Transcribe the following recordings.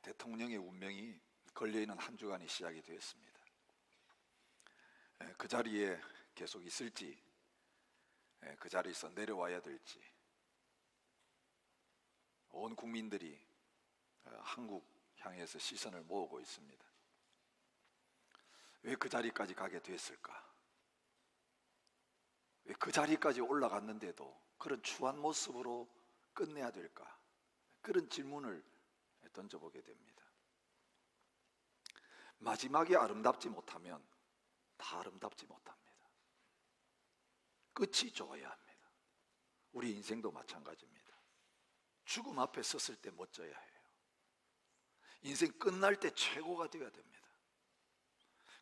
대통령의 운명이 걸려있는 한 주간이 시작이 되었습니다. 그 자리에 계속 있을지, 그 자리에서 내려와야 될지, 온 국민들이 한국 향해서 시선을 모으고 있습니다. 왜 그 자리까지 가게 됐을까? 왜 그 자리까지 올라갔는데도 그런 추한 모습으로 끝내야 될까? 그런 질문을 던져보게 됩니다. 마지막에 아름답지 못하면 다 아름답지 못합니다. 끝이 좋아야 합니다. 우리 인생도 마찬가지입니다. 죽음 앞에 섰을 때 멋져야 해요. 인생 끝날 때 최고가 되어야 됩니다.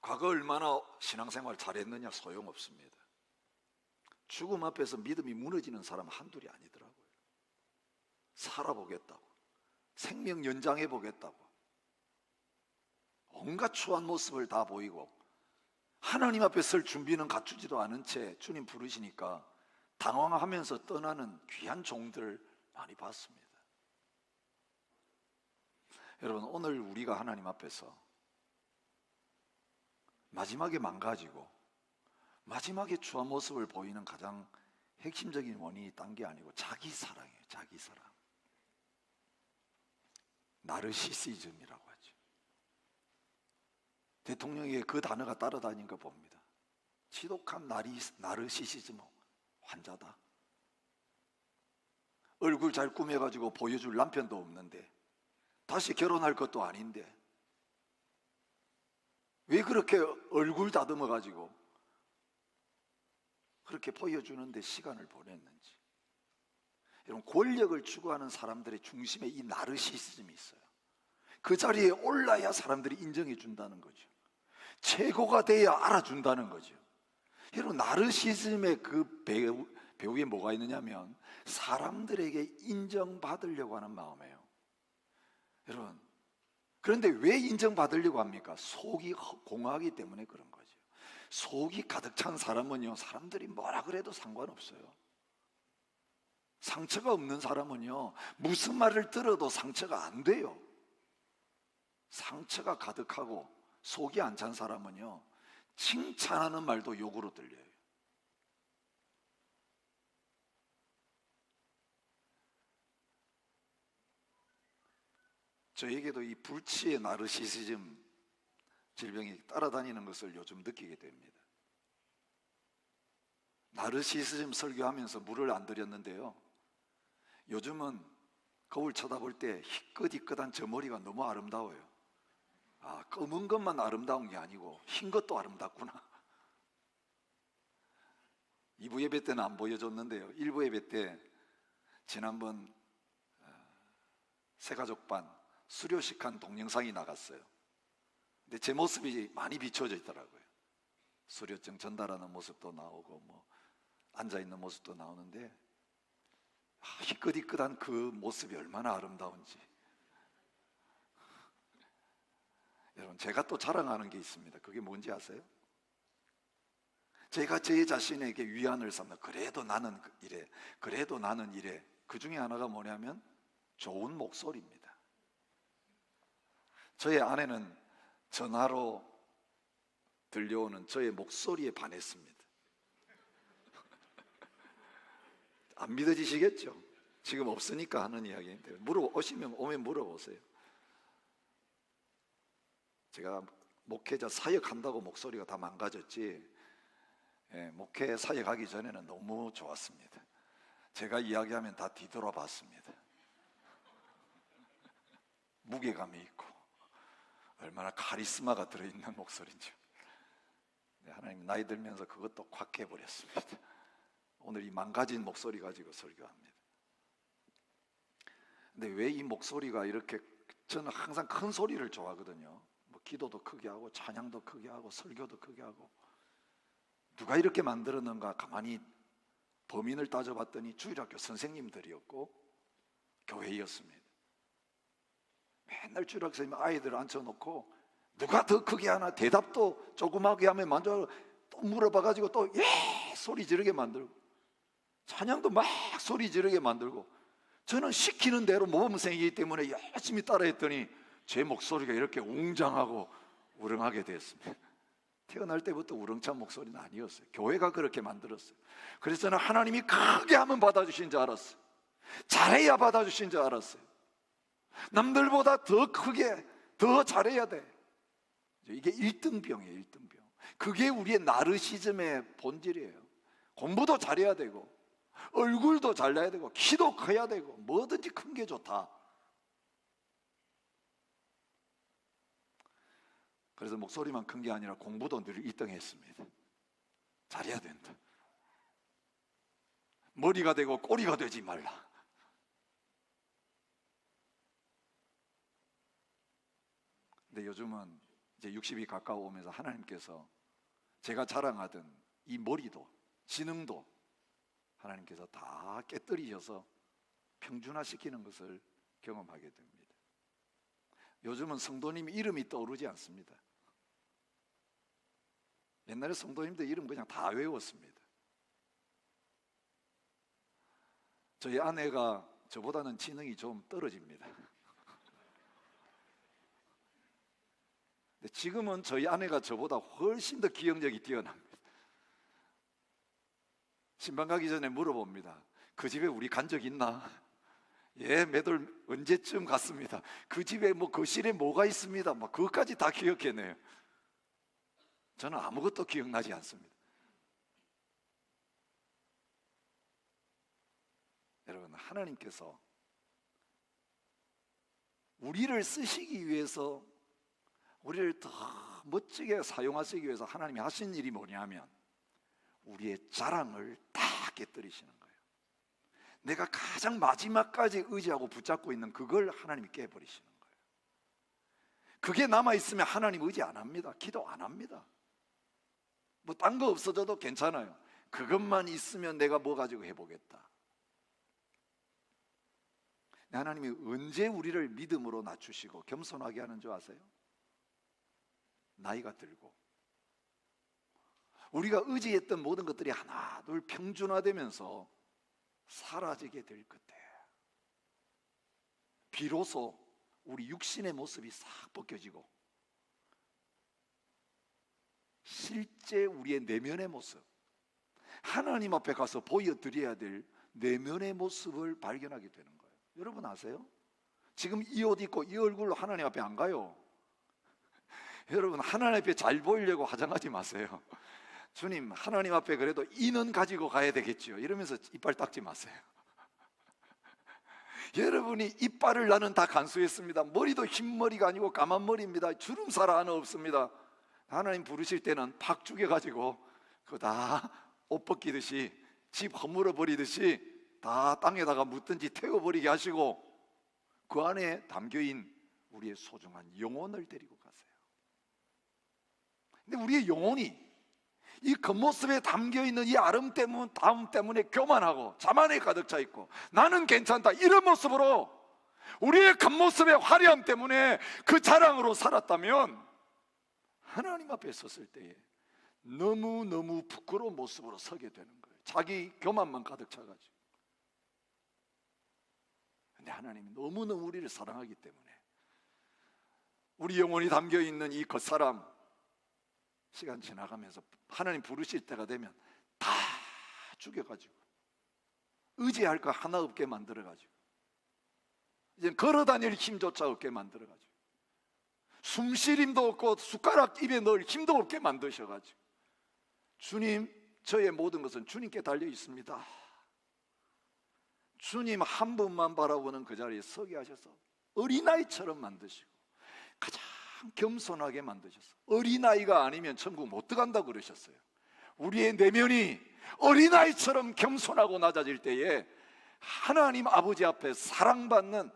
과거 얼마나 신앙생활 잘했느냐 소용없습니다. 죽음 앞에서 믿음이 무너지는 사람은 한둘이 아니더라고요. 살아보겠다고, 생명 연장해 보겠다고, 온갖 추한 모습을 다 보이고 하나님 앞에 설 준비는 갖추지도 않은 채 주님 부르시니까 당황하면서 떠나는 귀한 종들 많이 봤습니다. 여러분, 오늘 우리가 하나님 앞에서 마지막에 망가지고 마지막에 추한 모습을 보이는 가장 핵심적인 원인이 딴 게 아니고 자기 사랑이에요. 자기 사랑. 나르시시즘이라고 하죠. 대통령에게 그 단어가 따라다닌 거 봅니다. 지독한 나르시시즘 환자다. 얼굴 잘 꾸며가지고 보여줄 남편도 없는데, 다시 결혼할 것도 아닌데 왜 그렇게 얼굴 다듬어가지고 그렇게 보여주는데 시간을 보냈는지. 여러분, 권력을 추구하는 사람들의 중심에 이 나르시시즘이 있어요. 그 자리에 올라야 사람들이 인정해 준다는 거죠. 최고가 돼야 알아준다는 거죠. 여러분, 나르시즘의 그 배후에 뭐가 있느냐면 사람들에게 인정받으려고 하는 마음이에요. 여러분, 그런데 왜 인정받으려고 합니까? 속이 공허하기 때문에 그런 거죠. 속이 가득 찬 사람은요, 사람들이 뭐라 그래도 상관없어요. 상처가 없는 사람은요, 무슨 말을 들어도 상처가 안 돼요. 상처가 가득하고 속이 안 찬 사람은요, 칭찬하는 말도 욕으로 들려요. 저에게도 이 불치의 나르시시즘 질병이 따라다니는 것을 요즘 느끼게 됩니다. 나르시시즘 설교하면서 물을 안 들였는데요, 요즘은 거울 쳐다볼 때 희끗희끗한 저 머리가 너무 아름다워요. 아, 검은 것만 아름다운 게 아니고 흰 것도 아름답구나. 2부 예배 때는 안 보여줬는데요, 1부 예배 때 지난번 새가족반 수료식한 동영상이 나갔어요. 근데 제 모습이 많이 비춰져 있더라고요. 수료증 전달하는 모습도 나오고 앉아있는 모습도 나오는데, 희끗희끗한 그 모습이 얼마나 아름다운지. 여러분, 제가 또 자랑하는 게 있습니다. 그게 뭔지 아세요? 제가 제 자신에게 위안을 삼는, 그래도 나는 이래, 그래도 나는 이래. 그 중에 하나가 뭐냐면 좋은 목소리입니다. 저의 아내는 전화로 들려오는 저의 목소리에 반했습니다. 안 믿어지시겠죠? 지금 없으니까 하는 이야기인데, 오면 물어보세요. 제가 목회자 사역한다고 목소리가 다 망가졌지, 목회 사역하기 전에는 너무 좋았습니다. 제가 이야기하면 다 뒤돌아봤습니다. 무게감이 있고 얼마나 카리스마가 들어있는 목소리인지. 하나님, 나이 들면서 그것도 확 깨버렸습니다. 오늘 이 망가진 목소리 가지고 설교합니다. 근데 왜 이 목소리가 이렇게, 저는 항상 큰 소리를 좋아하거든요. 기도도 크게 하고 찬양도 크게 하고 설교도 크게 하고. 누가 이렇게 만들었는가 가만히 범인을 따져봤더니 주일학교 선생님들이었고 교회였습니다. 맨날 주일학교 선생님 아이들 앉혀놓고 누가 더 크게 하나, 대답도 조그맣게 하면 먼저 또 물어봐가지고 또 소리 지르게 만들고, 찬양도 막 소리 지르게 만들고. 저는 시키는 대로 모범생이기 때문에 열심히 따라했더니 제 목소리가 이렇게 웅장하고 우렁하게 됐습니다. 태어날 때부터 우렁찬 목소리는 아니었어요. 교회가 그렇게 만들었어요. 그래서 저는 하나님이 크게 하면 받아주신 줄 알았어요. 잘해야 받아주신 줄 알았어요. 남들보다 더 크게, 더 잘해야 돼. 이게 1등병이에요. 1등병. 그게 우리의 나르시즘의 본질이에요. 공부도 잘해야 되고, 얼굴도 잘나야 되고, 키도 커야 되고, 뭐든지 큰 게 좋다. 그래서 목소리만 큰 게 아니라 공부도 늘 1등 했습니다. 잘해야 된다. 머리가 되고 꼬리가 되지 말라. 근데 요즘은 이제 60이 가까워오면서 하나님께서 제가 자랑하던 이 머리도 지능도 하나님께서 다 깨뜨리셔서 평준화시키는 것을 경험하게 됩니다. 요즘은 성도님 이름이 떠오르지 않습니다. 옛날에 성도님들 이름 그냥 다 외웠습니다. 저희 아내가 저보다는 지능이 좀 떨어집니다. 근데 지금은 저희 아내가 저보다 훨씬 더 기억력이 뛰어납니다. 신방 가기 전에 물어봅니다. 그 집에 우리 간 적 있나? 예, 매달 언제쯤 갔습니다. 그 집에 뭐 거실에 뭐가 있습니다. 막 그것까지 다 기억해내요. 저는 아무것도 기억나지 않습니다. 여러분, 하나님께서 우리를 쓰시기 위해서, 우리를 더 멋지게 사용하시기 위해서 하나님이 하신 일이 뭐냐면 우리의 자랑을 다 깨뜨리시는 거예요. 내가 가장 마지막까지 의지하고 붙잡고 있는 그걸 하나님이 깨버리시는 거예요. 그게 남아있으면 하나님 의지 안 합니다. 기도 안 합니다. 뭐 딴 거 없어져도 괜찮아요. 그것만 있으면 내가 뭐 가지고 해보겠다. 하나님이 언제 우리를 믿음으로 낮추시고 겸손하게 하는 줄 아세요? 나이가 들고 우리가 의지했던 모든 것들이 하나 둘 평준화되면서 사라지게 될 그때, 비로소 우리 육신의 모습이 싹 벗겨지고 실제 우리의 내면의 모습, 하나님 앞에 가서 보여드려야 될 내면의 모습을 발견하게 되는 거예요. 여러분 아세요? 지금 이 옷 입고 이 얼굴로 하나님 앞에 안 가요. 여러분, 하나님 앞에 잘 보이려고 화장하지 마세요. 주님, 하나님 앞에 그래도 이는 가지고 가야 되겠지요, 이러면서 이빨 닦지 마세요. 여러분이 이빨을 나는 다 간수했습니다. 머리도 흰머리가 아니고 까만 머리입니다. 주름살 하나 없습니다. 하나님 부르실 때는 팍 죽여가지고 그거 다 옷 벗기듯이 집 허물어 버리듯이 다 땅에다가 묻든지 태워버리게 하시고 그 안에 담겨있는 우리의 소중한 영혼을 데리고 가세요. 근데 우리의 영혼이 이 겉모습에 담겨있는 이 아름 때문에 교만하고 자만에 가득 차 있고 나는 괜찮다 이런 모습으로 우리의 겉모습의 화려함 때문에 그 자랑으로 살았다면 하나님 앞에 섰을 때에 너무너무 부끄러운 모습으로 서게 되는 거예요. 자기 교만만 가득 차가지고. 근데 하나님이 너무너무 우리를 사랑하기 때문에 우리 영혼이 담겨있는 이 겉사람, 시간 지나가면서 하나님 부르실 때가 되면 다 죽여가지고 의지할 거 하나 없게 만들어가지고 이제 걸어다닐 힘조차 없게 만들어가지고 숨 쉴 힘도 없고 숟가락 입에 넣을 힘도 없게 만드셔가지고 주님, 저의 모든 것은 주님께 달려 있습니다. 주님 한 분만 바라보는 그 자리에 서게 하셔서 어린아이처럼 만드시고 가장 겸손하게 만드셨어요. 어린아이가 아니면 천국 못 들어간다고 그러셨어요. 우리의 내면이 어린아이처럼 겸손하고 낮아질 때에 하나님 아버지 앞에 사랑받는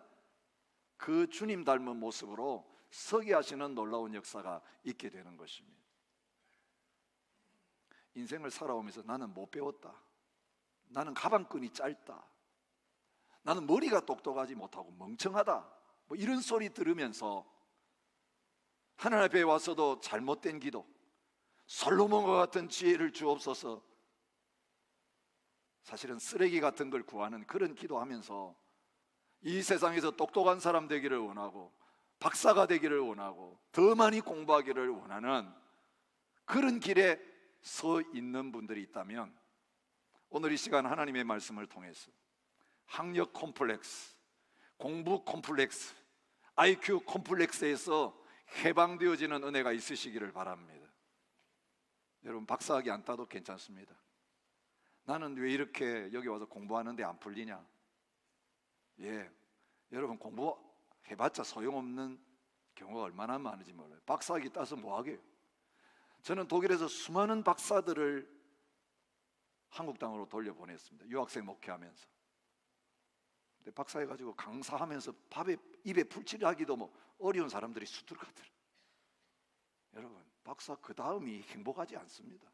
그 주님 닮은 모습으로 서게 하시는 놀라운 역사가 있게 되는 것입니다. 인생을 살아오면서 나는 못 배웠다, 나는 가방끈이 짧다, 나는 머리가 똑똑하지 못하고 멍청하다, 뭐 이런 소리 들으면서 하나님 앞에 와서도 잘못된 기도, 솔로몬과 같은 지혜를 주옵소서, 사실은 쓰레기 같은 걸 구하는 그런 기도하면서 이 세상에서 똑똑한 사람 되기를 원하고 박사가 되기를 원하고 더 많이 공부하기를 원하는 그런 길에 서 있는 분들이 있다면 오늘 이 시간 하나님의 말씀을 통해서 학력 콤플렉스, 공부 콤플렉스, IQ 콤플렉스에서 해방되어지는 은혜가 있으시기를 바랍니다. 여러분, 박사학위 안 따도 괜찮습니다. 나는 왜 이렇게 여기 와서 공부하는데 안 풀리냐? 여러분, 공부해봤자 소용없는 경우가 얼마나 많은지 몰라요. 박사학위 따서 뭐 하게요? 저는 독일에서 수많은 박사들을 한국 땅으로 돌려보냈습니다. 유학생 목회하면서. 근데 박사해가지고 강사하면서 입에 풀칠하기도 뭐 어려운 사람들이 수두룩하더라. 여러분, 박사 그 다음이 행복하지 않습니다.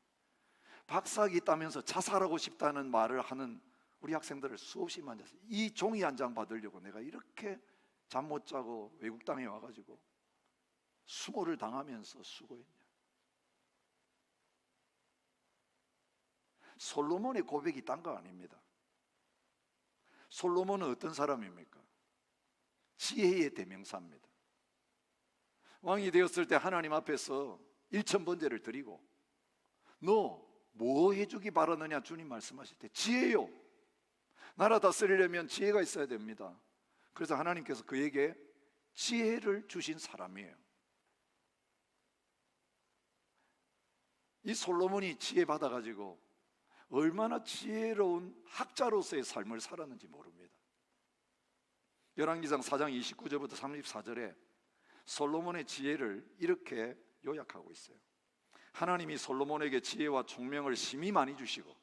박사학위 따면서 자살하고 싶다는 말을 하는 우리 학생들을 수없이 만났어요. 이 종이 한 장 받으려고 내가 이렇게 잠 못 자고 외국 땅에 와가지고 수모를 당하면서 수고했냐. 솔로몬의 고백이 딴 거 아닙니다. 솔로몬은 어떤 사람입니까? 지혜의 대명사입니다. 왕이 되었을 때 하나님 앞에서 1000번제를 드리고 너 뭐 해주기 바라느냐 주님 말씀하실 때 지혜요. 나라 다스리려면 지혜가 있어야 됩니다. 그래서 하나님께서 그에게 지혜를 주신 사람이에요. 이 솔로몬이 지혜 받아가지고 얼마나 지혜로운 학자로서의 삶을 살았는지 모릅니다. 열왕기상 4장 29절부터 34절에 솔로몬의 지혜를 이렇게 요약하고 있어요. 하나님이 솔로몬에게 지혜와 총명을 심히 많이 주시고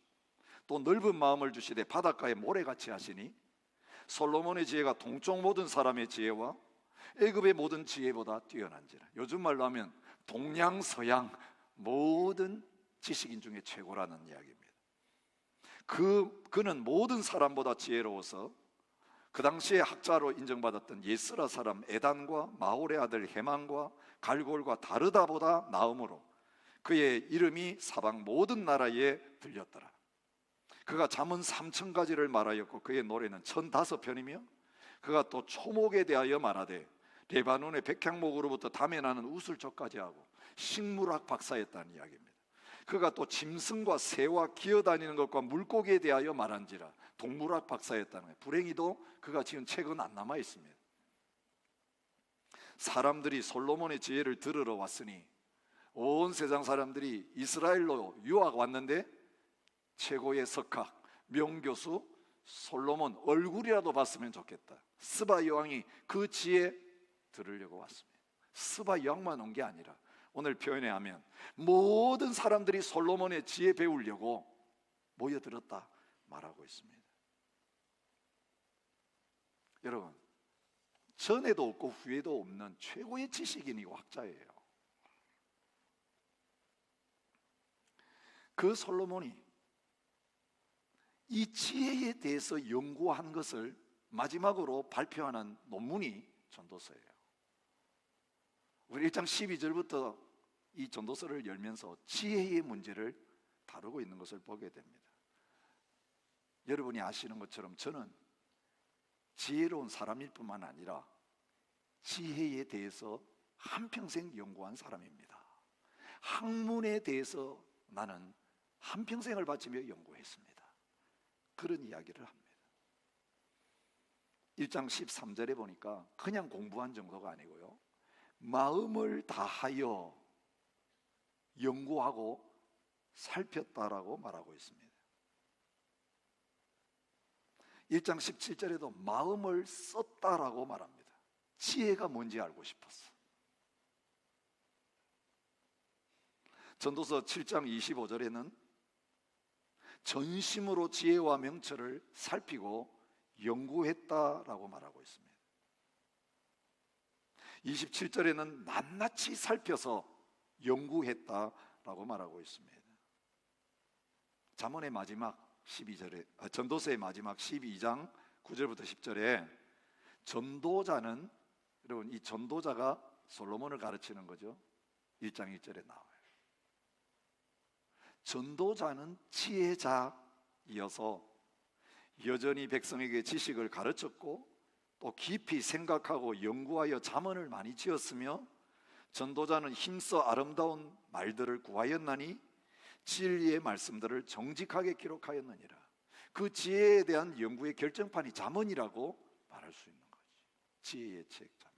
또 넓은 마음을 주시되 바닷가에 모래같이 하시니 솔로몬의 지혜가 동쪽 모든 사람의 지혜와 애굽의 모든 지혜보다 뛰어난지라. 요즘 말로 하면 동양 서양 모든 지식인 중에 최고라는 이야기입니다. 그는 모든 사람보다 지혜로워서 그 당시에 학자로 인정받았던 예스라 사람 에단과 마홀의 아들 헤만과 갈골과 다르다보다 나음으로 그의 이름이 사방 모든 나라에 들렸더라. 그가 잠언 3000가지를 말하였고 그의 노래는 1005편이며 그가 또 초목에 대하여 말하되 레바논의 백향목으로부터 담에 나는 우슬초까지 하고 식물학 박사였다는 이야기입니다. 그가 또 짐승과 새와 기어다니는 것과 물고기에 대하여 말한지라 동물학 박사였다는 거예요. 불행히도 그가 지은 책은 안 남아 있습니다. 사람들이 솔로몬의 지혜를 들으러 왔으니 온 세상 사람들이 이스라엘로 유학 왔는데 최고의 석학, 명교수 솔로몬 얼굴이라도 봤으면 좋겠다. 스바 여왕이 그 지혜 들으려고 왔습니다. 스바 여왕만 온 게 아니라 오늘 표현에 하면 모든 사람들이 솔로몬의 지혜 배우려고 모여들었다 말하고 있습니다. 여러분, 전에도 없고 후에도 없는 최고의 지식인이고 학자예요. 그 솔로몬이 이 지혜에 대해서 연구한 것을 마지막으로 발표하는 논문이 전도서예요. 우리 1장 12절부터 이 전도서를 열면서 지혜의 문제를 다루고 있는 것을 보게 됩니다. 여러분이 아시는 것처럼 저는 지혜로운 사람일 뿐만 아니라 지혜에 대해서 한평생 연구한 사람입니다. 학문에 대해서 나는 한평생을 바치며 연구했습니다. 그런 이야기를 합니다. 1장 13절에 보니까 그냥 공부한 정도가 아니고요, 마음을 다하여 연구하고 살폈다라고 말하고 있습니다. 1장 17절에도 마음을 썼다라고 말합니다. 지혜가 뭔지 알고 싶었어. 전도서 7장 25절에는 전심으로 지혜와 명철을 살피고 연구했다라고 말하고 있습니다. 27절에는 낱낱이 살펴서 연구했다라고 말하고 있습니다. 잠언의 마지막 12절에 전도서의 마지막 12장 9절부터 10절에 전도자는, 여러분 이 전도자가 솔로몬을 가르치는 거죠. 1장 1절에 나와요. 전도자는 지혜자이어서 여전히 백성에게 지식을 가르쳤고 또 깊이 생각하고 연구하여 잠언을 많이 지었으며 전도자는 힘써 아름다운 말들을 구하였나니 진리의 말씀들을 정직하게 기록하였느니라. 그 지혜에 대한 연구의 결정판이 잠언이라고 말할 수 있는 거지. 지혜의 책 잠언.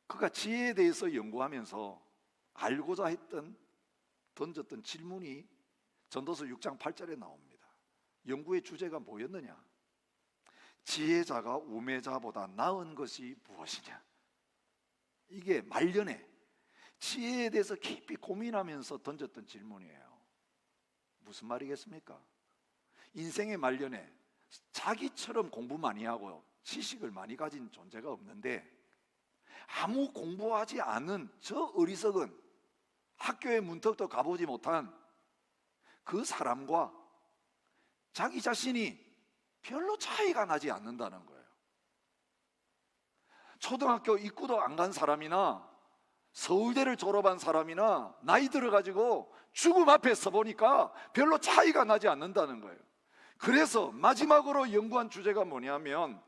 그가 지혜에 대해서 연구하면서 알고자 했던 던졌던 질문이 전도서 6장 8절에 나옵니다. 연구의 주제가 뭐였느냐? 지혜자가 우매자보다 나은 것이 무엇이냐? 이게 말년에 지혜에 대해서 깊이 고민하면서 던졌던 질문이에요. 무슨 말이겠습니까? 인생의 말년에 자기처럼 공부 많이 하고 지식을 많이 가진 존재가 없는데 아무 공부하지 않은 저 어리석은 학교에 문턱도 가보지 못한 그 사람과 자기 자신이 별로 차이가 나지 않는다는 거예요. 초등학교 입구도 안 간 사람이나 서울대를 졸업한 사람이나 나이 들어가지고 죽음 앞에 서보니까 별로 차이가 나지 않는다는 거예요. 그래서 마지막으로 연구한 주제가 뭐냐면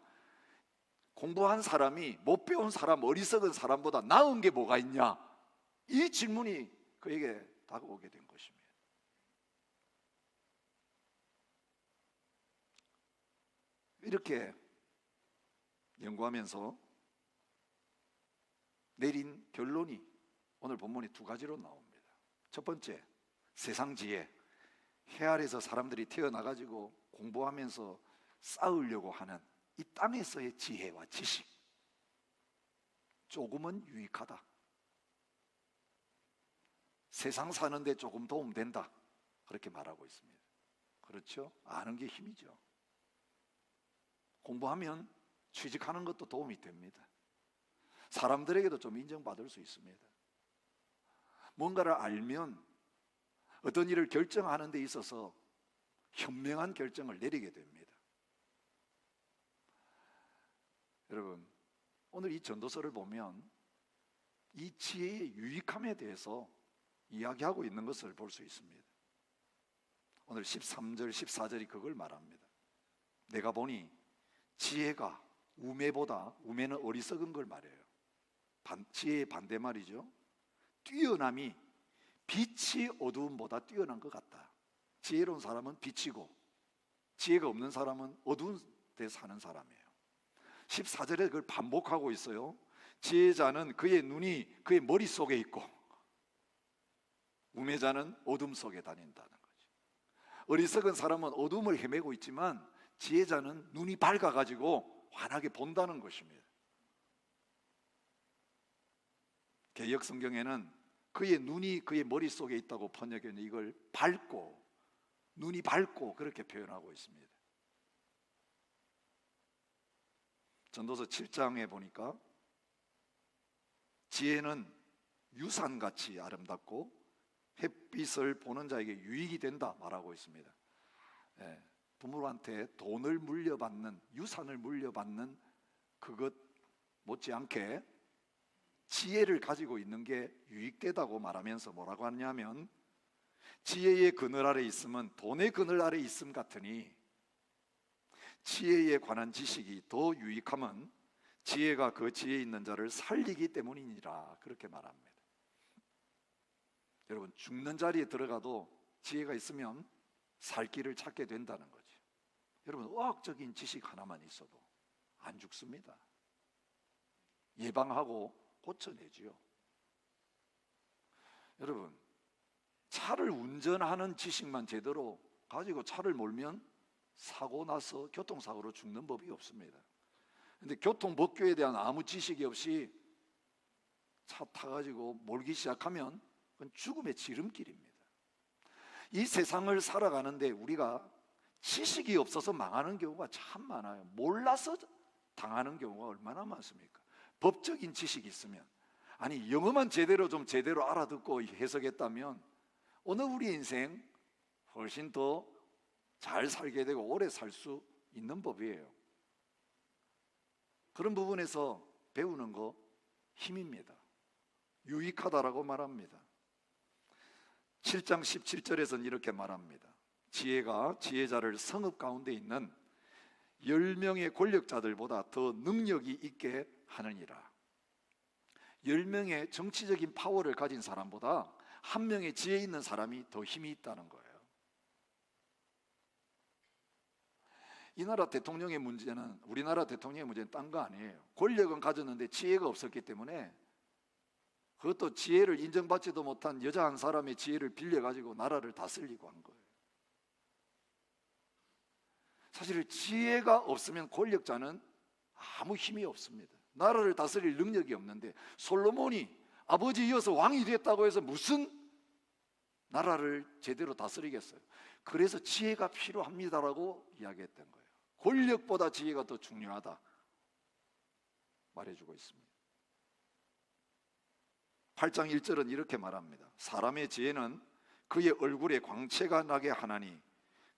공부한 사람이 못 배운 사람, 어리석은 사람보다 나은 게 뭐가 있냐? 이 질문이 그에게 다가오게 된 것입니다. 이렇게 연구하면서 내린 결론이 오늘 본문에 두 가지로 나옵니다. 첫 번째, 세상 지혜. 해 아래에서 사람들이 태어나가지고 공부하면서 쌓으려고 하는 이 땅에서의 지혜와 지식, 조금은 유익하다. 세상 사는데 조금 도움된다. 그렇게 말하고 있습니다. 그렇죠? 아는 게 힘이죠. 공부하면 취직하는 것도 도움이 됩니다. 사람들에게도 좀 인정받을 수 있습니다. 뭔가를 알면 어떤 일을 결정하는 데 있어서 현명한 결정을 내리게 됩니다. 여러분, 오늘 이 전도서를 보면 이 지혜의 유익함에 대해서 이야기하고 있는 것을 볼 수 있습니다. 오늘 13절, 14절이 그걸 말합니다. 내가 보니 지혜가 우매보다, 우매는 어리석은 걸 말해요. 지혜의 반대말이죠. 뛰어남이 빛이 어두움보다 뛰어난 것 같다. 지혜로운 사람은 빛이고 지혜가 없는 사람은 어두운 데 사는 사람이에요. 14절에 그걸 반복하고 있어요. 지혜자는 그의 눈이 그의 머릿속에 있고 우매자는 어둠 속에 다닌다는 거죠. 어리석은 사람은 어둠을 헤매고 있지만 지혜자는 눈이 밝아가지고 환하게 본다는 것입니다. 개역 성경에는 그의 눈이 그의 머릿속에 있다고 번역했는데 이걸 밝고, 눈이 밝고 그렇게 표현하고 있습니다. 전도서 7장에 보니까 지혜는 유산같이 아름답고 햇빛을 보는 자에게 유익이 된다 말하고 있습니다. 부모한테 돈을 물려받는, 유산을 물려받는 그것 못지않게 지혜를 가지고 있는 게 유익되다고 말하면서 뭐라고 하냐면 지혜의 그늘 아래 있으면 돈의 그늘 아래 있음 같으니 지혜에 관한 지식이 더 유익함은 지혜가 그 지혜에 있는 자를 살리기 때문이니라 그렇게 말합니다. 여러분, 죽는 자리에 들어가도 지혜가 있으면 살 길을 찾게 된다는 거죠. 여러분, 의학적인 지식 하나만 있어도 안 죽습니다. 예방하고 고쳐내지요. 여러분, 차를 운전하는 지식만 제대로 가지고 차를 몰면 사고 나서 교통사고로 죽는 법이 없습니다. 근데 교통법규에 대한 아무 지식이 없이 차 타가지고 몰기 시작하면 그건 죽음의 지름길입니다. 이 세상을 살아가는데 우리가 지식이 없어서 망하는 경우가 참 많아요. 몰라서 당하는 경우가 얼마나 많습니까? 법적인 지식이 있으면, 아니 영어만 제대로 알아듣고 해석했다면 오늘 우리 인생 훨씬 더 잘 살게 되고 오래 살 수 있는 법이에요. 그런 부분에서 배우는 거 힘입니다. 유익하다라고 말합니다. 7장 17절에서는 이렇게 말합니다. 지혜가 지혜자를 성읍 가운데 있는 10명의 권력자들보다 더 능력이 있게 하느니라. 10명의 정치적인 파워를 가진 사람보다 한 명의 지혜 있는 사람이 더 힘이 있다는 거예요. 이 나라 대통령의 문제는, 우리나라 대통령의 문제는 딴 거 아니에요. 권력은 가졌는데 지혜가 없었기 때문에, 그것도 지혜를 인정받지도 못한 여자 한 사람의 지혜를 빌려가지고 나라를 다스리고 한 거예요. 사실 지혜가 없으면 권력자는 아무 힘이 없습니다. 나라를 다스릴 능력이 없는데, 솔로몬이 아버지 이어서 왕이 됐다고 해서 무슨 나라를 제대로 다스리겠어요? 그래서 지혜가 필요합니다라고 이야기했던 거예요. 권력보다 지혜가 더 중요하다 말해주고 있습니다. 8장 1절은 이렇게 말합니다. 사람의 지혜는 그의 얼굴에 광채가 나게 하나니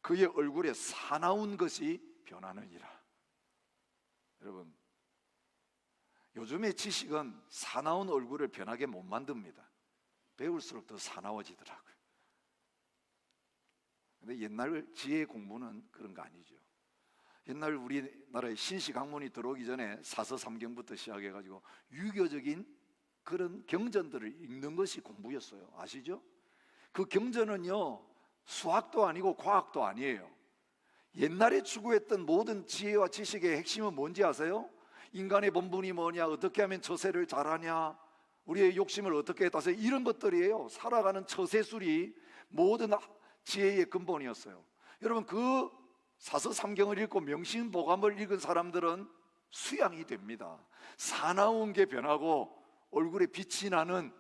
그의 얼굴에 사나운 것이 변하느니라. 여러분, 요즘의 지식은 사나운 얼굴을 변하게 못 만듭니다. 배울수록 더 사나워지더라고요. 근데 옛날 지혜 공부는 그런 거 아니죠. 옛날 우리나라에 신시 학문이 들어오기 전에 사서삼경부터 시작해가지고 유교적인 그런 경전들을 읽는 것이 공부였어요. 아시죠? 그 경전은요, 수학도 아니고 과학도 아니에요. 옛날에 추구했던 모든 지혜와 지식의 핵심은 뭔지 아세요? 인간의 본분이 뭐냐, 어떻게 하면 처세를 잘하냐, 우리의 욕심을 어떻게 다스려, 이런 것들이에요. 살아가는 처세술이 모든 지혜의 근본이었어요. 여러분, 그 사서삼경을 읽고 명심보감을 읽은 사람들은 수양이 됩니다. 사나운 게 변하고 얼굴에 빛이 나는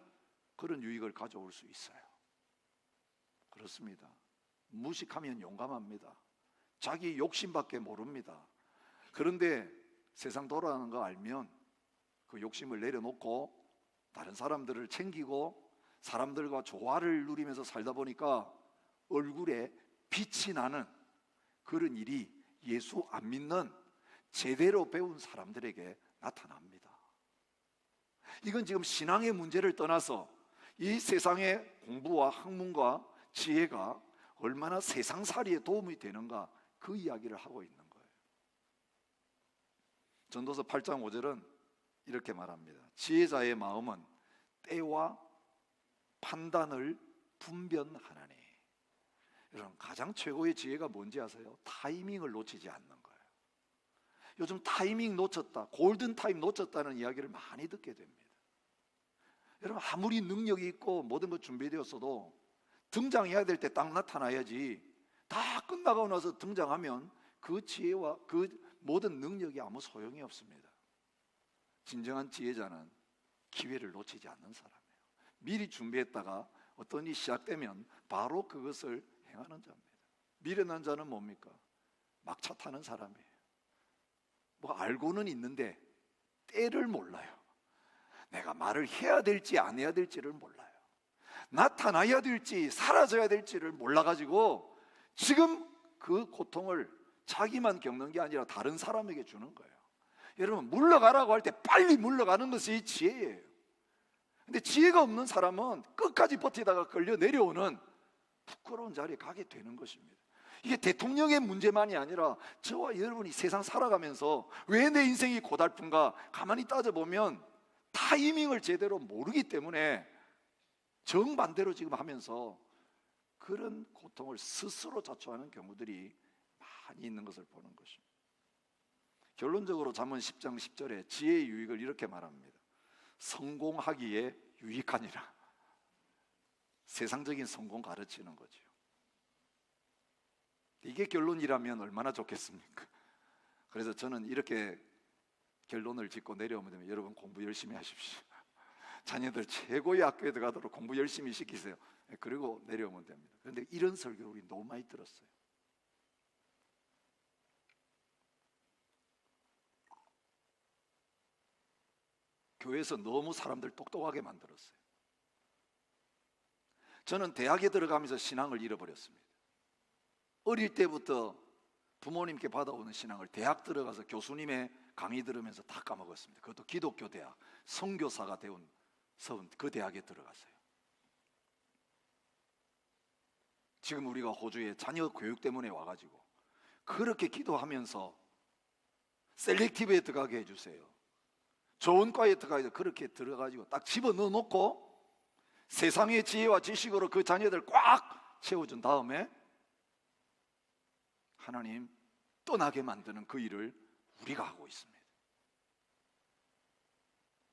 그런 유익을 가져올 수 있어요. 그렇습니다. 무식하면 용감합니다. 자기 욕심밖에 모릅니다. 그런데 세상 돌아가는 거 알면 그 욕심을 내려놓고 다른 사람들을 챙기고 사람들과 조화를 누리면서 살다 보니까 얼굴에 빛이 나는 그런 일이 예수 안 믿는 제대로 배운 사람들에게 나타납니다. 이건 지금 신앙의 문제를 떠나서 이 세상의 공부와 학문과 지혜가 얼마나 세상살이에 도움이 되는가, 그 이야기를 하고 있는 거예요. 전도서 8장 5절은 이렇게 말합니다. 지혜자의 마음은 때와 판단을 분별하나니. 여러분, 가장 최고의 지혜가 뭔지 아세요? 타이밍을 놓치지 않는 거예요. 요즘 타이밍 놓쳤다, 골든타임 놓쳤다는 이야기를 많이 듣게 됩니다. 여러분, 아무리 능력이 있고 모든 것 준비되었어도 등장해야 될 때 딱 나타나야지, 다 끝나고 나서 등장하면 그 지혜와 그 모든 능력이 아무 소용이 없습니다. 진정한 지혜자는 기회를 놓치지 않는 사람이에요. 미리 준비했다가 어떤 일이 시작되면 바로 그것을 행하는 자입니다. 미련한 자는 뭡니까? 막차 타는 사람이에요. 뭐 알고는 있는데 때를 몰라요. 내가 말을 해야 될지 안 해야 될지를 몰라요. 나타나야 될지 사라져야 될지를 몰라가지고 지금 그 고통을 자기만 겪는 게 아니라 다른 사람에게 주는 거예요. 여러분, 물러가라고 할 때 빨리 물러가는 것이 지혜예요. 근데 지혜가 없는 사람은 끝까지 버티다가 끌려 내려오는 부끄러운 자리에 가게 되는 것입니다. 이게 대통령의 문제만이 아니라 저와 여러분이 세상 살아가면서 왜 내 인생이 고달픈가 가만히 따져보면 타이밍을 제대로 모르기 때문에 정반대로 지금 하면서 그런 고통을 스스로 자초하는 경우들이 많이 있는 것을 보는 것입니다. 결론적으로 잠언 10장 10절에 지혜의 유익을 이렇게 말합니다. 성공하기에 유익하니라. 세상적인 성공 가르치는 거죠. 이게 결론이라면 얼마나 좋겠습니까? 그래서 저는 이렇게 결론을 짓고 내려오면 됩니다. 여러분, 공부 열심히 하십시오. 자녀들 최고의 학교에 들어가도록 공부 열심히 시키세요. 그리고 내려오면 됩니다. 그런데 이런 설교를 우리 너무 많이 들었어요. 교회에서 너무 사람들 똑똑하게 만들었어요. 저는 대학에 들어가면서 신앙을 잃어버렸습니다. 어릴 때부터 부모님께 받아오는 신앙을 대학 들어가서 교수님의 강의 들으면서 다 까먹었습니다. 그것도 기독교 대학, 선교사가 되온 그 대학에 들어갔어요. 지금 우리가 호주에 자녀 교육 때문에 와가지고 그렇게 기도하면서 셀렉티브에 들어가게 해주세요. 좋은 과에 들어가서 그렇게 들어가지고 딱 집어넣어 놓고 세상의 지혜와 지식으로 그 자녀들 꽉 채워준 다음에 하나님 떠나게 만드는 그 일을 우리가 하고 있습니다.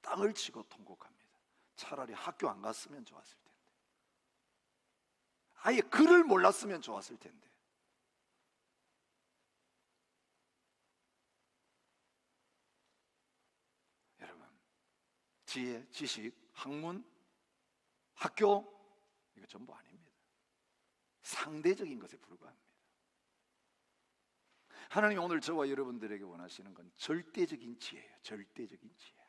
땅을 치고 통곡합니다. 차라리 학교 안 갔으면 좋았을 텐데, 아예 글을 몰랐으면 좋았을 텐데. 여러분, 지혜, 지식, 학문, 학교, 이거 전부 아닙니다. 상대적인 것에 불과합니다. 하나님이 오늘 저와 여러분들에게 원하시는 건 절대적인 지혜예요. 절대적인 지혜.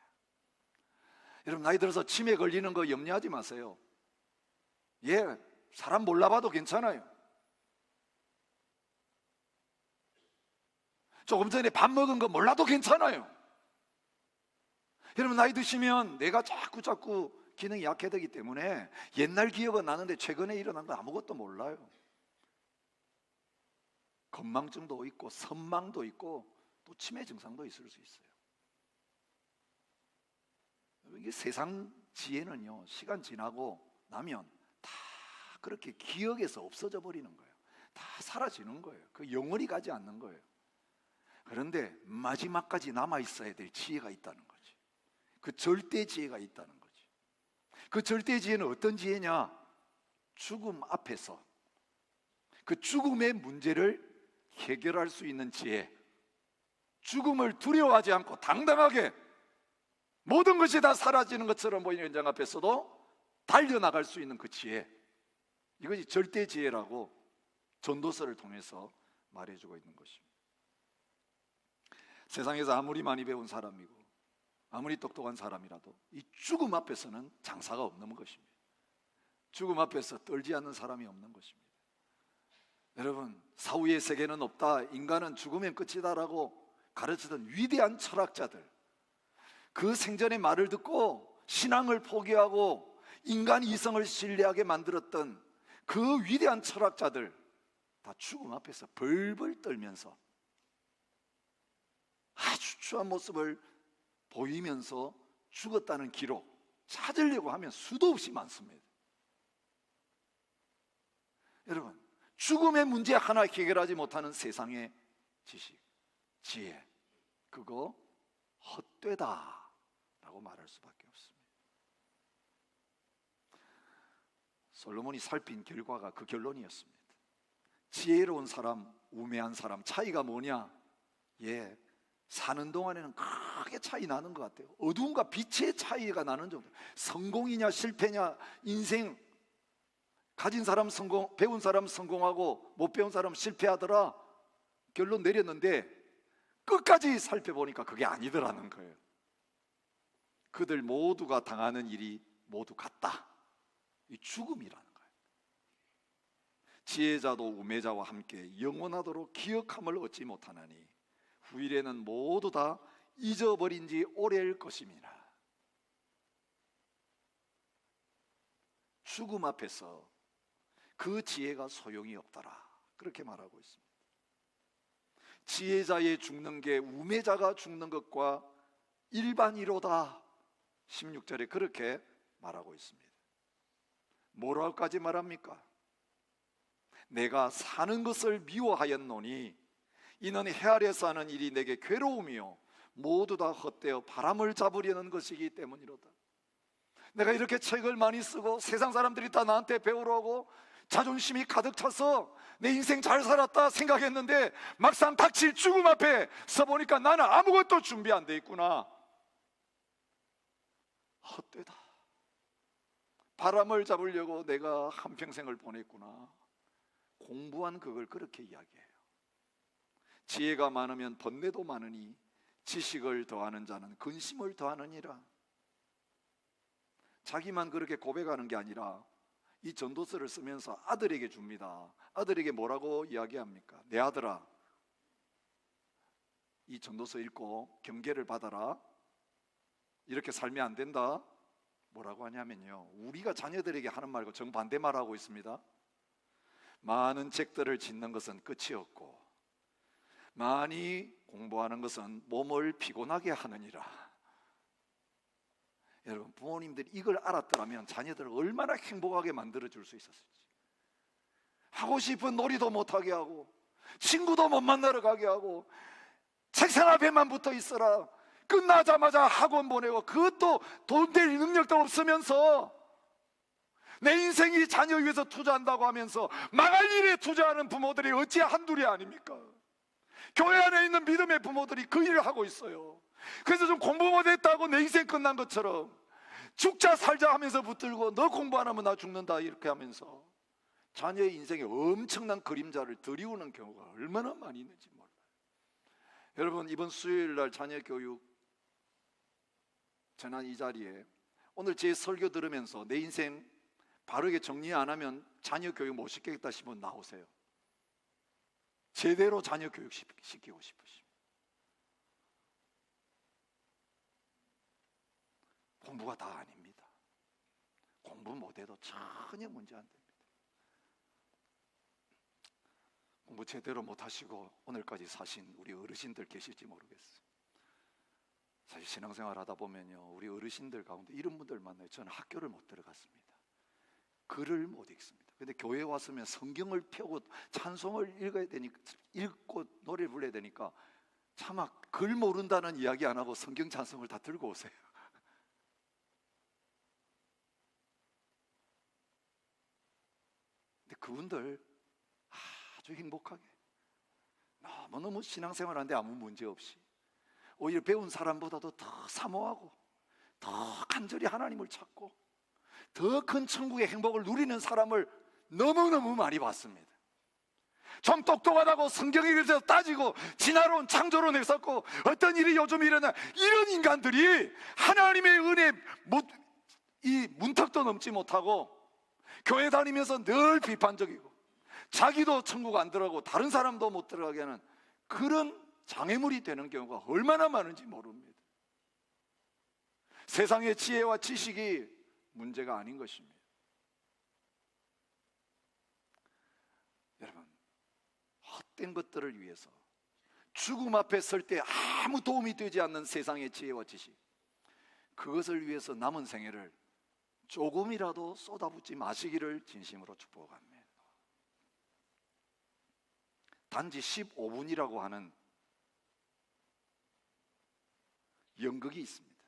여러분, 나이 들어서 치매 걸리는 거 염려하지 마세요. 예, 사람 몰라봐도 괜찮아요. 조금 전에 밥 먹은 거 몰라도 괜찮아요. 여러분, 나이 드시면 내가 자꾸 기능이 약해지기 때문에 옛날 기억은 나는데 최근에 일어난 건 아무것도 몰라요. 건망증도 있고 선망도 있고 또 치매 증상도 있을 수 있어요. 이게 세상 지혜는요, 시간 지나고 나면 다 그렇게 기억에서 없어져 버리는 거예요. 다 사라지는 거예요. 그 영원히 가지 않는 거예요. 그런데 마지막까지 남아 있어야 될 지혜가 있다는 거지. 그 절대 지혜가 있다는 거지. 그 절대 지혜는 어떤 지혜냐? 죽음 앞에서 그 죽음의 문제를 해결할 수 있는 지혜. 죽음을 두려워하지 않고 당당하게 모든 것이 다 사라지는 것처럼 보이는 현장 앞에서도 달려나갈 수 있는 그 지혜, 이것이 절대 지혜라고 전도서를 통해서 말해주고 있는 것입니다. 세상에서 아무리 많이 배운 사람이고 아무리 똑똑한 사람이라도 이 죽음 앞에서는 장사가 없는 것입니다. 죽음 앞에서 떨지 않는 사람이 없는 것입니다. 여러분, 사후의 세계는 없다, 인간은 죽으면 끝이다라고 가르치던 위대한 철학자들, 그 생전의 말을 듣고 신앙을 포기하고 인간 이성을 신뢰하게 만들었던 그 위대한 철학자들, 다 죽음 앞에서 벌벌 떨면서 아주 추한 모습을 보이면서 죽었다는 기록 찾으려고 하면 수도 없이 많습니다. 여러분, 죽음의 문제 하나 해결하지 못하는 세상의 지식, 지혜, 그거 헛되다 라고 말할 수밖에 없습니다. 솔로몬이 살핀 결과가 그 결론이었습니다. 지혜로운 사람, 우매한 사람 차이가 뭐냐? 예, 사는 동안에는 크게 차이 나는 것 같아요. 어두움과 빛의 차이가 나는 정도. 성공이냐 실패냐, 인생 가진 사람 성공, 배운 사람 성공하고 못 배운 사람 실패하더라 결론 내렸는데 끝까지 살펴보니까 그게 아니더라는 거예요. 그들 모두가 당하는 일이 모두 같다. 이 죽음이라는 거예요. 지혜자도 우매자와 함께 영원하도록 기억함을 얻지 못하나니 후일에는 모두 다 잊어버린 지 오래일 것임이라. 죽음 앞에서 그 지혜가 소용이 없더라, 그렇게 말하고 있습니다. 지혜자의 죽는 게 우매자가 죽는 것과 일반이로다, 16절에 그렇게 말하고 있습니다. 뭐라고까지 말합니까? 내가 사는 것을 미워하였노니 이는 해 아래서 하는 일이 내게 괴로움이요 모두 다 헛되어 바람을 잡으려는 것이기 때문이로다. 내가 이렇게 책을 많이 쓰고 세상 사람들이 다 나한테 배우러 오고 자존심이 가득 차서 내 인생 잘 살았다 생각했는데 막상 닥칠 죽음 앞에 서보니까 나는 아무것도 준비 안 돼 있구나. 헛되다. 바람을 잡으려고 내가 한평생을 보냈구나. 공부한 그걸 그렇게 이야기해요. 지혜가 많으면 번뇌도 많으니 지식을 더하는 자는 근심을 더하느니라. 자기만 그렇게 고백하는 게 아니라 이 전도서를 쓰면서 아들에게 줍니다. 아들에게 뭐라고 이야기합니까? 내 아들아, 이 전도서 읽고 경계를 받아라. 이렇게 살면 안 된다. 뭐라고 하냐면요, 우리가 자녀들에게 하는 말과 정반대 말하고 있습니다. 많은 책들을 짓는 것은 끝이 없고 많이 공부하는 것은 몸을 피곤하게 하느니라. 여러분, 부모님들이 이걸 알았더라면 자녀들을 얼마나 행복하게 만들어줄 수 있었을지. 하고 싶은 놀이도 못하게 하고, 친구도 못 만나러 가게 하고, 책상 앞에만 붙어 있어라, 끝나자마자 학원 보내고, 그것도 돈 될 능력도 없으면서 내 인생이 자녀 위해서 투자한다고 하면서 망할 일에 투자하는 부모들이 어찌 한둘이 아닙니까? 교회 안에 있는 믿음의 부모들이 그 일을 하고 있어요. 그래서 좀 공부 못했다고 내 인생 끝난 것처럼 죽자 살자 하면서 붙들고, 너 공부 안 하면 나 죽는다 이렇게 하면서 자녀의 인생에 엄청난 그림자를 들이우는 경우가 얼마나 많이 있는지 몰라요. 여러분, 이번 수요일 날 자녀 교육 전한 이 자리에 오늘 제 설교 들으면서 내 인생 바르게 정리 안 하면 자녀 교육 못 시키겠다 싶으면 나오세요. 제대로 자녀 교육 시키고 싶으시면. 공부가 다 아닙니다. 공부 못해도 전혀 문제 안 됩니다. 공부 제대로 못하시고 오늘까지 사신 우리 어르신들 계실지 모르겠어요. 사실 신앙생활 하다 보면요, 우리 어르신들 가운데 이런 분들 만나요. 저는 학교를 못 들어갔습니다. 글을 못 읽습니다. 근데 교회 왔으면 성경을 펴고 찬송을 읽어야 되니까, 읽고 노래 불러야 되니까 차마 글 모른다는 이야기 안 하고 성경 찬송을 다 들고 오세요. 근데 그분들 아주 행복하게 너무너무 신앙생활 하는데 아무 문제 없이, 오히려 배운 사람보다도 더 사모하고 더 간절히 하나님을 찾고 더 큰 천국의 행복을 누리는 사람을 너무너무 많이 봤습니다. 좀 똑똑하다고 성경에 대해서 따지고 지나로운 창조론을 썼고 어떤 일이 요즘 일어나, 이런 인간들이 하나님의 은혜 이 문턱도 넘지 못하고 교회 다니면서 늘 비판적이고 자기도 천국 안 들어가고 다른 사람도 못 들어가게 하는 그런 장애물이 되는 경우가 얼마나 많은지 모릅니다. 세상의 지혜와 지식이 문제가 아닌 것입니다. 여러분, 헛된 것들을 위해서 죽음 앞에 설 때 아무 도움이 되지 않는 세상의 지혜와 지식, 그것을 위해서 남은 생애를 조금이라도 쏟아붓지 마시기를 진심으로 축복합니다. 단지 15분이라고 하는 연극이 있습니다.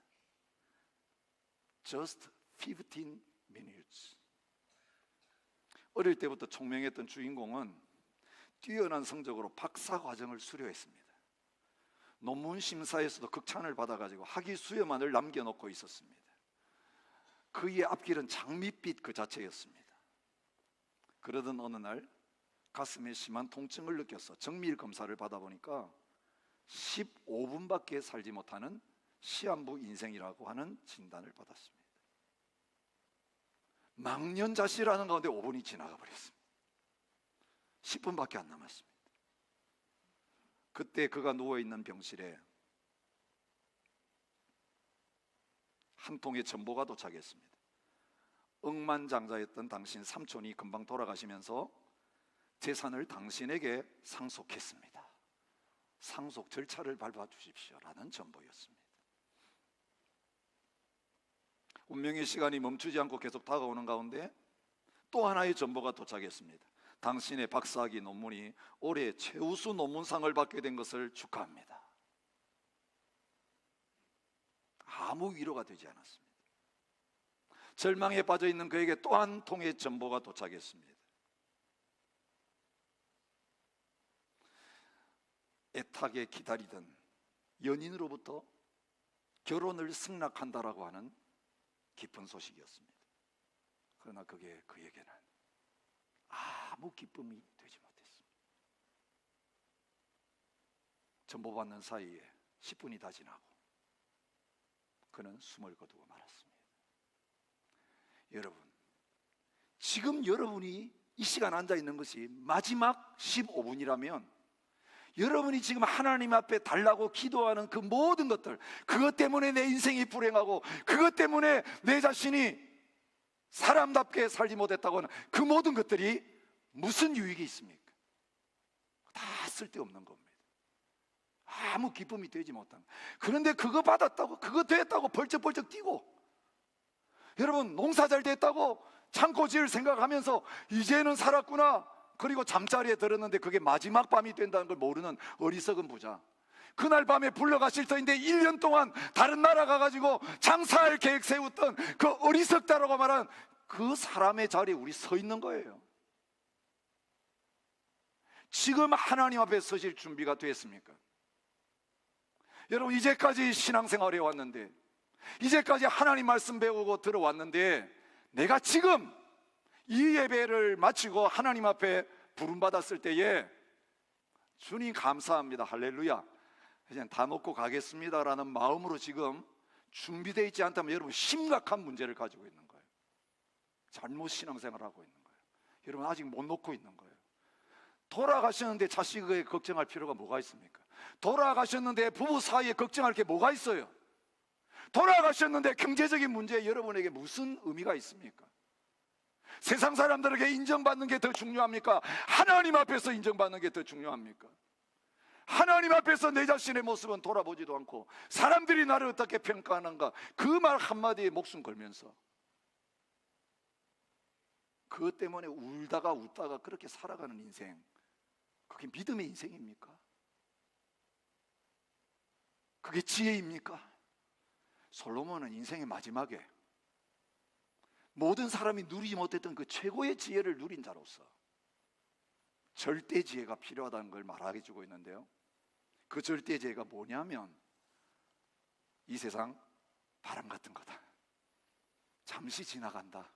Just 15 minutes. 어릴 때부터 총명했던 주인공은 뛰어난 성적으로 박사 과정을 수료했습니다. 논문 심사에서도 극찬을 받아가지고 학위 수여만을 남겨놓고 있었습니다. 그의 앞길은 장밋빛 그 자체였습니다. 그러던 어느 날 가슴에 심한 통증을 느껴서 정밀 검사를 받아보니까 15분밖에 살지 못하는 시한부 인생이라고 하는 진단을 받았습니다. 망년자실하는 가운데 5분이 지나가 버렸습니다. 10분밖에 안 남았습니다. 그때 그가 누워있는 병실에 한 통의 전보가 도착했습니다. 억만장자였던 당신 삼촌이 금방 돌아가시면서 재산을 당신에게 상속했습니다. 상속 절차를 밟아 주십시오라는 전보였습니다. 운명의 시간이 멈추지 않고 계속 다가오는 가운데 또 하나의 전보가 도착했습니다. 당신의 박사학위 논문이 올해 최우수 논문상을 받게 된 것을 축하합니다. 아무 위로가 되지 않았습니다. 절망에 빠져 있는 그에게 또 한 통의 전보가 도착했습니다. 애타게 기다리던 연인으로부터 결혼을 승낙한다라고 하는 기쁜 소식이었습니다. 그러나 그에게는 아무 기쁨이 되지 못했습니다. 전보받는 사이에 10분이 다 지나고 그는 숨을 거두고 말았습니다. 여러분, 지금 여러분이 이 시간 앉아있는 것이 마지막 15분이라면 여러분이 지금 하나님 앞에 달라고 기도하는 그 모든 것들, 그것 때문에 내 인생이 불행하고 그것 때문에 내 자신이 사람답게 살지 못했다고 하는 그 모든 것들이 무슨 유익이 있습니까? 다 쓸데없는 겁니다. 아무 기쁨이 되지 못한 거예요. 그런데 그거 받았다고, 그거 됐다고 벌쩍벌쩍 뛰고, 여러분 농사 잘 됐다고 창고 지을 생각하면서 이제는 살았구나, 그리고 잠자리에 들었는데 그게 마지막 밤이 된다는 걸 모르는 어리석은 부자. 그날 밤에 불러가실 터인데 1년 동안 다른 나라 가가지고 장사할 계획 세웠던 그 어리석다라고 말한 그 사람의 자리에 우리 서 있는 거예요. 지금 하나님 앞에 서실 준비가 됐습니까? 여러분, 이제까지 신앙생활해 왔는데, 이제까지 하나님 말씀 배우고 들어왔는데, 내가 지금 이 예배를 마치고 하나님 앞에 부름받았을 때에 주님 감사합니다, 할렐루야, 이제 다 놓고 가겠습니다라는 마음으로 지금 준비되어 있지 않다면 여러분 심각한 문제를 가지고 있는 거예요. 잘못 신앙생활을 하고 있는 거예요. 여러분 아직 못 놓고 있는 거예요. 돌아가셨는데 자식에 걱정할 필요가 뭐가 있습니까? 돌아가셨는데 부부 사이에 걱정할 게 뭐가 있어요? 돌아가셨는데 경제적인 문제에 여러분에게 무슨 의미가 있습니까? 세상 사람들에게 인정받는 게 더 중요합니까? 하나님 앞에서 인정받는 게 더 중요합니까? 하나님 앞에서 내 자신의 모습은 돌아보지도 않고 사람들이 나를 어떻게 평가하는가, 그 말 한마디에 목숨 걸면서 그것 때문에 울다가 웃다가 그렇게 살아가는 인생, 그게 믿음의 인생입니까? 그게 지혜입니까? 솔로몬은 인생의 마지막에 모든 사람이 누리지 못했던 그 최고의 지혜를 누린 자로서 절대 지혜가 필요하다는 걸 말하게 주고 있는데요, 그 절대 지혜가 뭐냐면 이 세상 바람 같은 거다. 잠시 지나간다.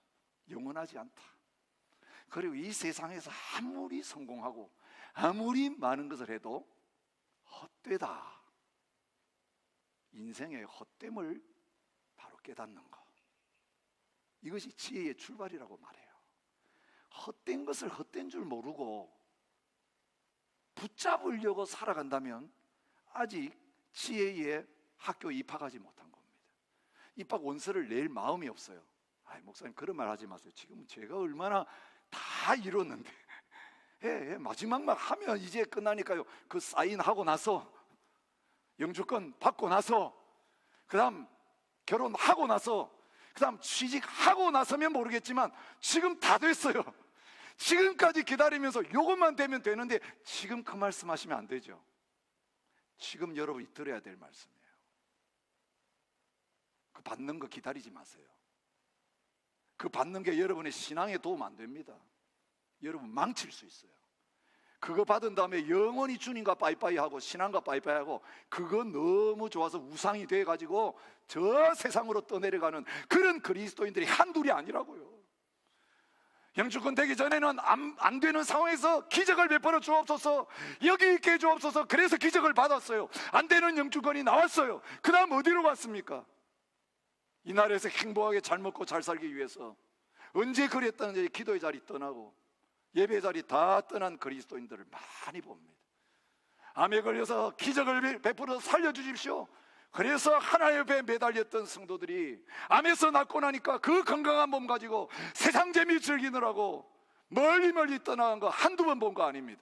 영원하지 않다. 그리고 이 세상에서 아무리 성공하고 아무리 많은 것을 해도 헛되다. 인생의 헛됨을 바로 깨닫는 것, 이것이 지혜의 출발이라고 말해요. 헛된 것을 헛된 줄 모르고 붙잡으려고 살아간다면 아직 지혜의 학교에 입학하지 못한 겁니다. 입학 원서를 낼 마음이 없어요. 목사님 그런 말 하지 마세요. 지금 제가 얼마나 다 이뤘는데 마지막만 하면 이제 끝나니까요. 그 사인하고 나서, 영주권 받고 나서, 그 다음 결혼하고 나서, 그 다음 취직하고 나서면 모르겠지만 지금 다 됐어요. 지금까지 기다리면서 요것만 되면 되는데 지금 그 말씀하시면 안 되죠. 지금 여러분이 들어야 될 말씀이에요. 그 받는 거 기다리지 마세요. 그 받는 게 여러분의 신앙에 도움 안 됩니다. 여러분 망칠 수 있어요. 그거 받은 다음에 영원히 주님과 빠이빠이 하고 신앙과 빠이빠이 하고 그거 너무 좋아서 우상이 돼가지고 저 세상으로 떠내려가는 그런 그리스도인들이 한둘이 아니라고요. 영주권 되기 전에는 안 되는 상황에서 기적을 베풀어 주옵소서, 여기 있게 해주옵소서, 그래서 기적을 받았어요. 안 되는 영주권이 나왔어요. 그 다음 어디로 갔습니까? 이 나라에서 행복하게 잘 먹고 잘 살기 위해서 언제 그랬다는지 기도의 자리 떠나고 예배 자리 다 떠난 그리스도인들을 많이 봅니다. 암에 걸려서 기적을 베풀어 살려주십시오. 그래서 하나님 옆에 매달렸던 성도들이 암에서 낫고 나니까 그 건강한 몸 가지고 세상 재미 즐기느라고 멀리 멀리 떠나간 거 한두 번 본 거 아닙니다.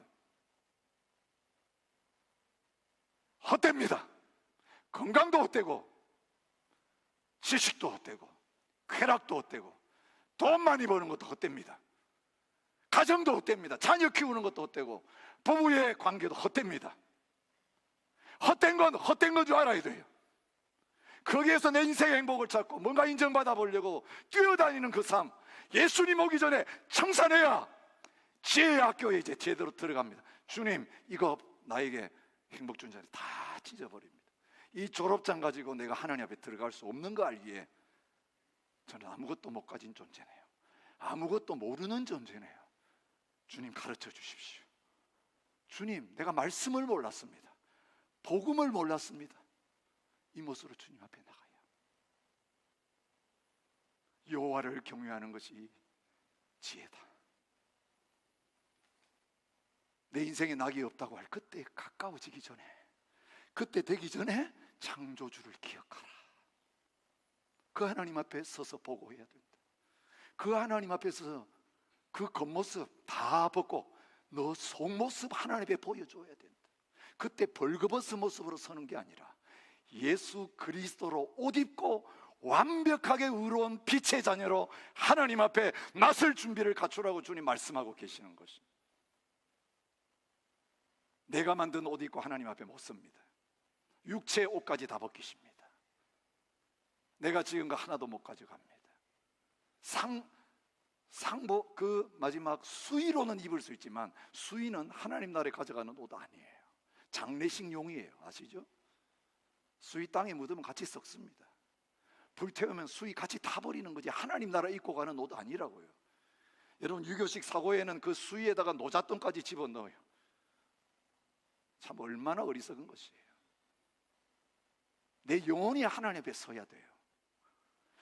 헛됩니다. 건강도 헛되고 지식도 헛되고 쾌락도 헛되고 돈 많이 버는 것도 헛됩니다. 가정도 헛됩니다. 자녀 키우는 것도 헛되고 부부의 관계도 헛됩니다. 헛된 건 헛된 건 줄 알아야 돼요. 거기에서 내 인생의 행복을 찾고 뭔가 인정받아 보려고 뛰어다니는 그 삶, 예수님 오기 전에 청산해야 지혜의 학교에 이제 제대로 들어갑니다. 주님, 이거 나에게 행복 준 자리 다 찢어버립니다. 이 졸업장 가지고 내가 하나님 앞에 들어갈 수 없는 거 알기에 저는 아무것도 못 가진 존재네요. 아무것도 모르는 존재네요. 주님 가르쳐 주십시오. 주님, 내가 말씀을 몰랐습니다. 복음을 몰랐습니다. 이 모습으로 주님 앞에 나가요. 여호와를 경외하는 것이 지혜다. 내 인생에 낙이 없다고 할 그때 가까워지기 전에, 그때 되기 전에 창조주를 기억하라. 그 하나님 앞에 서서 보고해야 된다. 그 하나님 앞에서 그 겉모습 다 벗고 너 속모습 하나님 앞에 보여줘야 된다. 그때 벌거벗은 모습으로 서는 게 아니라 예수 그리스도로 옷 입고 완벽하게 의로운 빛의 자녀로 하나님 앞에 나설 준비를 갖추라고 주님 말씀하고 계시는 것입니다. 내가 만든 옷 입고 하나님 앞에 못 섭니다. 육체의 옷까지 다 벗기십니다. 내가 지은 거 하나도 못 가져갑니다. 그 마지막 수의로는 입을 수 있지만 수의는 하나님 나라에 가져가는 옷 아니에요. 장례식용이에요. 아시죠? 수의 땅에 묻으면 같이 썩습니다. 불태우면 수의 같이 타버리는 거지 하나님 나라 입고 가는 옷 아니라고요. 여러분, 유교식 사고에는 그 수의에다가 노잣돈까지 집어넣어요. 참 얼마나 어리석은 것이에요. 내 영혼이 하나님 앞에 서야 돼요.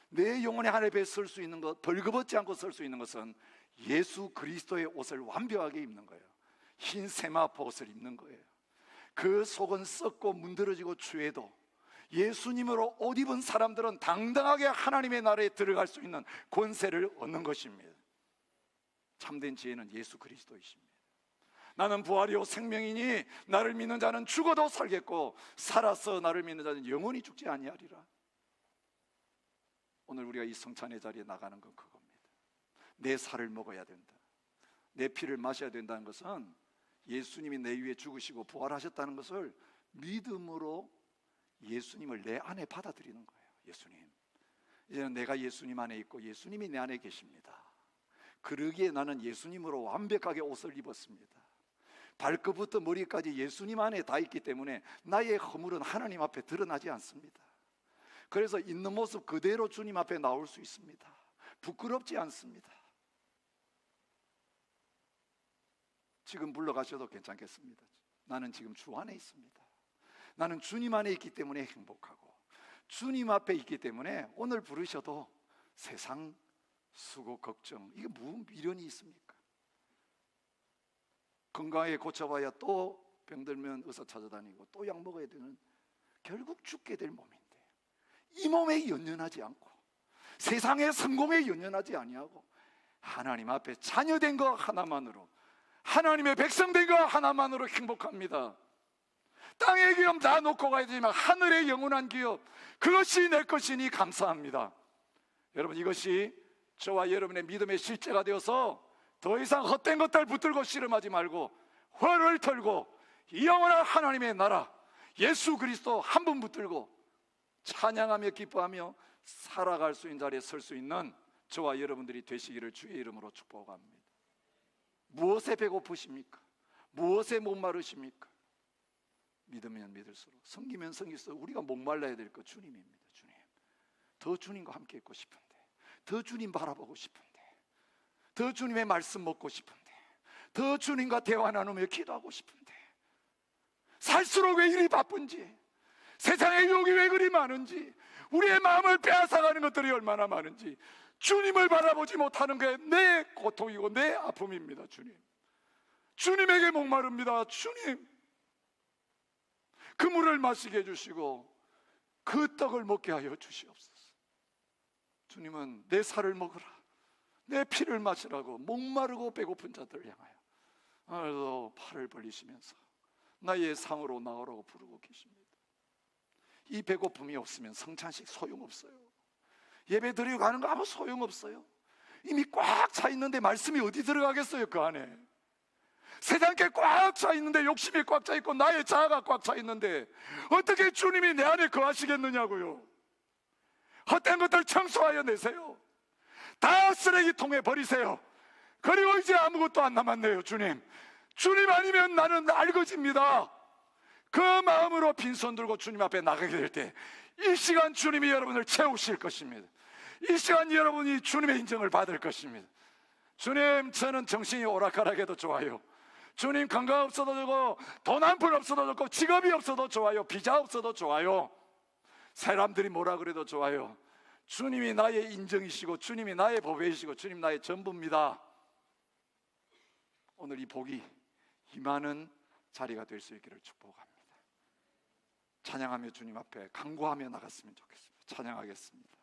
내 영혼이 하나님 앞에 설 수 있는 것, 벌거벗지 않고 설 수 있는 것은 예수 그리스도의 옷을 완벽하게 입는 거예요. 흰 세마포 옷을 입는 거예요. 그 속은 썩고 문드러지고 추해도 예수님으로 옷 입은 사람들은 당당하게 하나님의 나라에 들어갈 수 있는 권세를 얻는 것입니다. 참된 지혜는 예수 그리스도이십니다. 나는 부활이요 생명이니 나를 믿는 자는 죽어도 살겠고 살아서 나를 믿는 자는 영원히 죽지 아니하리라. 오늘 우리가 이 성찬의 자리에 나가는 건 그겁니다. 내 살을 먹어야 된다, 내 피를 마셔야 된다는 것은 예수님이 내 위에 죽으시고 부활하셨다는 것을 믿음으로 예수님을 내 안에 받아들이는 거예요. 예수님, 이제는 내가 예수님 안에 있고 예수님이 내 안에 계십니다. 그러기에 나는 예수님으로 완벽하게 옷을 입었습니다. 발끝부터 머리까지 예수님 안에 다 있기 때문에 나의 허물은 하나님 앞에 드러나지 않습니다. 그래서 있는 모습 그대로 주님 앞에 나올 수 있습니다. 부끄럽지 않습니다. 지금 불러가셔도 괜찮겠습니다. 나는 지금 주 안에 있습니다. 나는 주님 안에 있기 때문에 행복하고 주님 앞에 있기 때문에 오늘 부르셔도 세상 수고 걱정 이게 무슨 미련이 있습니까? 건강하게 고쳐봐야 또 병들면 의사 찾아다니고 또 약 먹어야 되는, 결국 죽게 될 몸인데 이 몸에 연연하지 않고 세상의 성공에 연연하지 아니하고 하나님 앞에 자녀된 거 하나만으로, 하나님의 백성된 거 하나만으로 행복합니다. 땅의 기업 다 놓고 가야 되지만 하늘의 영원한 기업, 그것이 내 것이니 감사합니다. 여러분, 이것이 저와 여러분의 믿음의 실제가 되어서 더 이상 헛된 것들 붙들고 씨름하지 말고 활을 털고 영원한 하나님의 나라 예수 그리스도 한 분 붙들고 찬양하며 기뻐하며 살아갈 수 있는 자리에 설 수 있는 저와 여러분들이 되시기를 주의 이름으로 축복합니다. 무엇에 배고프십니까? 무엇에 목마르십니까? 믿으면 믿을수록, 섬기면 섬길수록 우리가 목말라야 될 것 주님입니다. 주님, 더 주님과 함께 있고 싶은데, 더 주님 바라보고 싶은데, 더 주님의 말씀 먹고 싶은데, 더 주님과 대화 나누며 기도하고 싶은데, 살수록 왜 이리 바쁜지, 세상의 유혹이 왜 그리 많은지, 우리의 마음을 빼앗아가는 것들이 얼마나 많은지, 주님을 바라보지 못하는 게 내 고통이고 내 아픔입니다. 주님, 주님에게 목마릅니다. 주님, 그 물을 마시게 해주시고 그 떡을 먹게 하여 주시옵소서. 주님은 내 살을 먹으라, 내 피를 마시라고 목마르고 배고픈 자들을 향하여 오늘도 팔을 벌리시면서 나의 상으로 나오라고 부르고 계십니다. 이 배고픔이 없으면 성찬식 소용없어요. 예배 드리고 가는 거 아무 소용없어요. 이미 꽉 차 있는데 말씀이 어디 들어가겠어요? 그 안에 세상께 꽉 차 있는데, 욕심이 꽉 차 있고 나의 자아가 꽉 차 있는데 어떻게 주님이 내 안에 거하시겠느냐고요. 헛된 것들 청소하여 내세요. 다 쓰레기통에 버리세요. 그리고 이제 아무것도 안 남았네요. 주님, 주님 아니면 나는 알거집니다. 그 마음으로 빈손 들고 주님 앞에 나가게 될 때 이 시간 주님이 여러분을 채우실 것입니다. 이 시간 여러분이 주님의 인정을 받을 것입니다. 주님, 저는 정신이 오락가락해도 좋아요. 주님, 건강 없어도 좋고 돈 한 푼 없어도 좋고 직업이 없어도 좋아요. 비자 없어도 좋아요. 사람들이 뭐라 그래도 좋아요. 주님이 나의 인정이시고 주님이 나의 보배이시고 주님 나의 전부입니다. 오늘 이 복이 임하는 자리가 될 수 있기를 축복합니다. 찬양하며 주님 앞에 간구하며 나갔으면 좋겠습니다. 찬양하겠습니다.